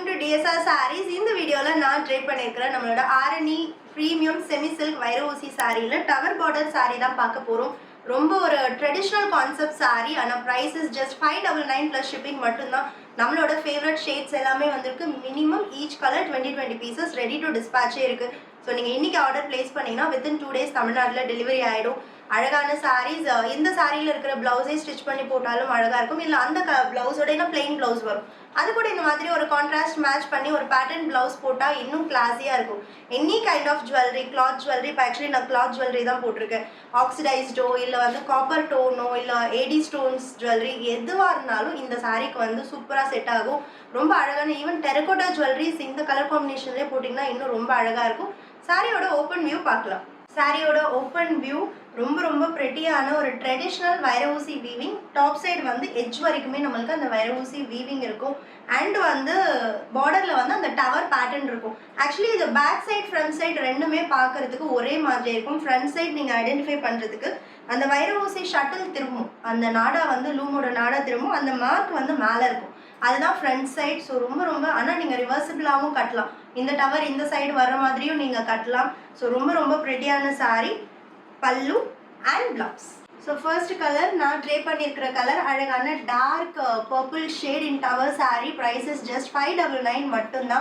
Welcome to DSR sarees. இந்த வீடியோல நான் ட்ரை பண்ணியிருக்கிற நம்மளோட ஆரணி பிரீமியம் செமி சில்க் வைர ஊசி சாரியில் டவர் பார்டர் சாரி தான் பார்க்க போகிறோம். ரொம்ப ஒரு ட்ரெடிஷ்னல் கான்செப்ட் சாரி. ஆனால் price is just 599 plus shipping மட்டும்தான். நம்மளோட ஃபேவரட் ஷேட்ஸ் எல்லாமே வந்திருக்கு. Minimum each colour 20 pieces ready to டிஸ்பேச்சே இருக்குது. ஸோ நீங்கள் இன்றைக்கி ஆர்டர் பிளேஸ் பண்ணிங்கன்னா வித்தின் 2 days தமிழ்நாட்டில் டெலிவரி ஆகிடும். அழகான சாரீஸ். இந்த சாரியில் இருக்கிற ப்ளவுஸே ஸ்டிச் பண்ணி போட்டாலும் அழகாக இருக்கும். இல்லை அந்த ப்ளவுஸோட என்ன பிளெயின் ப்ளவுஸ் வரும், அது கூட இந்த மாதிரி ஒரு கான்ட்ராஸ்ட் மேட்ச் பண்ணி ஒரு பேட்டர்ன் ப்ளவுஸ் போட்டால் இன்னும் கிளாஸியாக இருக்கும். Any kind of jewellery, cloth jewellery, இப்போ ஆக்சுவலி நான் கிளாத் ஜுவல்லரி தான் போட்டிருக்கேன். ஆக்சிடைஸ்டோ இல்லை காப்பர் டோனோ இல்லை ஏடி ஸ்டோன்ஸ் ஜுவல்லரி எதுவாக இருந்தாலும் இந்த சாரீக்கு சூப்பராக செட் ஆகும். ரொம்ப அழகான ஈவன் டெரகோட்டா ஜுவல்லரிஸ் இந்த கலர் காம்பினேஷன்லேயே போட்டிங்கன்னா இன்னும் ரொம்ப அழகாக இருக்கும். சாரியோட ஓப்பன் வியூ பார்க்கலாம். சாரியோட ஓப்பன் வியூ ரொம்ப ப்ரெட்டியான ஒரு ட்ரெடிஷ்னல் வைர ஊசி வீவிங். டாப் சைடு எட்ஜ் வரைக்குமே நம்மளுக்கு அந்த வைர ஊசி வீவிங் இருக்கும். அண்ட் பார்டரில் அந்த டவர் பேட்டர்ன் இருக்கும். ஆக்சுவலி இது பேக் சைட் ஃப்ரண்ட் சைடு ரெண்டுமே பார்க்கறதுக்கு ஒரே மாதிரி இருக்கும். ஃப்ரண்ட் சைடு நீங்கள் ஐடென்டிஃபை பண்ணுறதுக்கு அந்த வைர ஊசி ஷட்டில் திரும்பும், அந்த நாடா லூமோட நாடா திரும்பும், அந்த மார்க் மேலே இருக்கும். அதுதான் ஃப்ரண்ட் சைட். ஸோ ரொம்ப ஆனால் நீங்கள் ரிவர்சிபிளாகவும் கட்டலாம். இந்த டவர் இந்த சைடு வர மாதிரியும் நீங்கள் கட்டலாம். ஸோ ரொம்ப ப்ரெட்டியான sari. Pallu and blouse. So first colour நான் ட்ரை பண்ணியிருக்கிற கலர் அழகான dark purple shade in tower sari. Price is just 599 மட்டும்தான்.